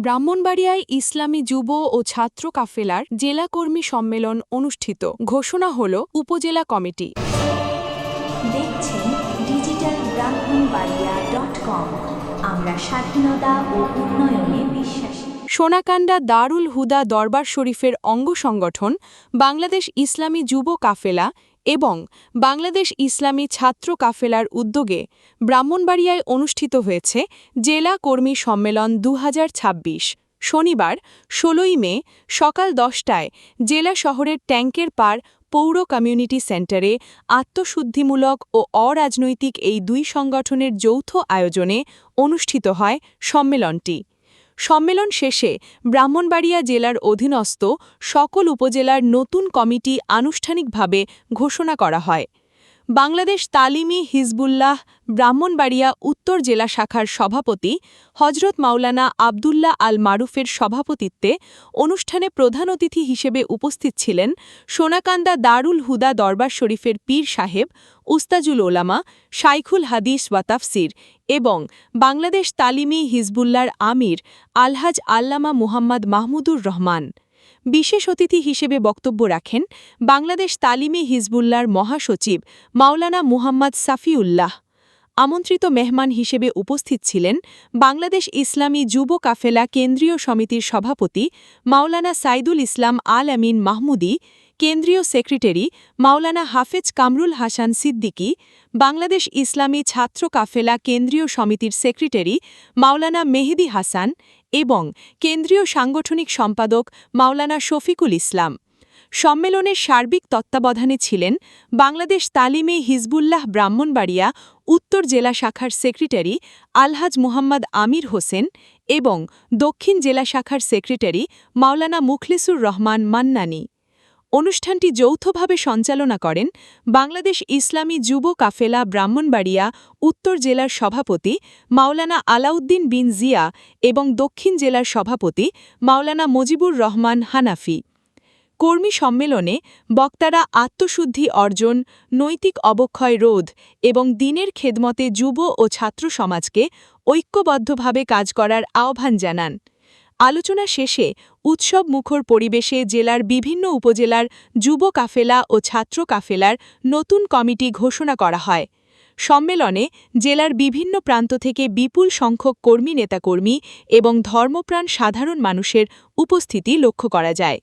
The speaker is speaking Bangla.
ব্রাহ্মণবাড়িয়ায় ইসলামী যুব ও ছাত্র কাফেলার জেলা কর্মী সম্মেলন অনুষ্ঠিত। ঘোষণা হল উপজেলা কমিটি। দেখছেন digitalbrahmanbaria.com। আমরা স্বাধীনতা ও উন্নয়নে বিশ্বাসী। সোনাকান্দা দারুল হুদা দরবার শরীফের অঙ্গ সংগঠন বাংলাদেশ ইসলামী যুব কাফেলা এবং বাংলাদেশ ইসলামী ছাত্র কাফেলার উদ্যোগে ব্রাহ্মণবাড়িয়ায় অনুষ্ঠিত হয়েছে জেলা কর্মী সম্মেলন ২০২৬। শনিবার ১৬ই মে সকাল ১০টায় জেলা শহরের ট্যাঙ্কের পাড় পৌর কমিউনিটি সেন্টারে আত্মশুদ্ধিমূলক ও অরাজনৈতিক এই দুই সংগঠনের যৌথ আয়োজনে অনুষ্ঠিত হয় সম্মেলনটি। সম্মেলন শেষে ব্রাহ্মণবাড়িয়া জেলার অধীনস্থ সকল উপজেলার নতুন কমিটি আনুষ্ঠানিকভাবে ঘোষণা করা হয়। বাংলাদেশ তালিমি হিজবুল্লাহ ব্রাহ্মণবাড়িয়া উত্তর জেলা শাখার সভাপতি হজরত মাওলানা আবদুল্লাহ আল মারুফের সভাপতিত্বে অনুষ্ঠানে প্রধান অতিথি হিসেবে উপস্থিত ছিলেন সোনাকান্দা দারুল হুদা দরবার শরীফের পীর সাহেব উস্তাজুল ওলামা শাইখুল হাদিস ওয়া তাফসির এবং বাংলাদেশ তালিমি হিজবুল্লাহর আমির আলহাজ আল্লামা মুহাম্মদ মাহমুদুর রহমান। বিশেষ অতিথি হিসেবে বক্তব্য রাখেন বাংলাদেশ তালিমি হিজবুল্লাহর মহাসচিব মাওলানা মুহাম্মদ সাফিউল্লাহ। আমন্ত্রিত মেহমান হিসেবে উপস্থিত ছিলেন বাংলাদেশ ইসলামী যুব কাফেলা কেন্দ্রীয় সমিতির সভাপতি মাওলানা সাইদুল ইসলাম আল আমিন মাহমুদি, কেন্দ্রীয় সেক্রেটারি মাওলানা হাফেজ কামরুল হাসান সিদ্দিকী, বাংলাদেশ ইসলামী ছাত্র কাফেলা কেন্দ্রীয় সমিতির সেক্রেটারি মাওলানা মেহেদি হাসান এবং কেন্দ্রীয় সাংগঠনিক সম্পাদক মাওলানা শফিকুল ইসলাম। সম্মেলনের সার্বিক তত্ত্বাবধানে ছিলেন বাংলাদেশ তালিমে হিজবুল্লাহ ব্রাহ্মণবাড়িয়া উত্তর জেলা শাখার সেক্রেটারি আলহাজ মুহাম্মদ আমির হোসেন এবং দক্ষিণ জেলা শাখার সেক্রেটারি মাওলানা মুখলিসুর রহমান মান্নানী। অনুষ্ঠানটি যৌথভাবে সঞ্চালনা করেন বাংলাদেশ ইসলামী যুব কাফেলা ব্রাহ্মণবাড়িয়া উত্তর জেলার সভাপতি মাওলানা আলাউদ্দিন বিন জিয়া এবং দক্ষিণ জেলার সভাপতি মাওলানা মজিবুর রহমান হানাফি। কর্মী সম্মেলনে বক্তারা আত্মশুদ্ধি অর্জন, নৈতিক অবক্ষয় রোধ এবং দিনের খেদমতে যুব ও ছাত্র সমাজকে ঐক্যবদ্ধভাবে কাজ করার আহ্বান জানান। আলোচনা শেষে উৎসব মুখর পরিবেশে জেলার বিভিন্ন উপজেলার যুব কাফেলা ও ছাত্র কাফেলার নতুন কমিটি ঘোষণা করা হয়। সম্মেলনে জেলার বিভিন্ন প্রান্ত থেকে বিপুল সংখ্যক কর্মী নেতাকর্মী এবং ধর্মপ্রাণ সাধারণ মানুষের উপস্থিতি লক্ষ্য করা যায়।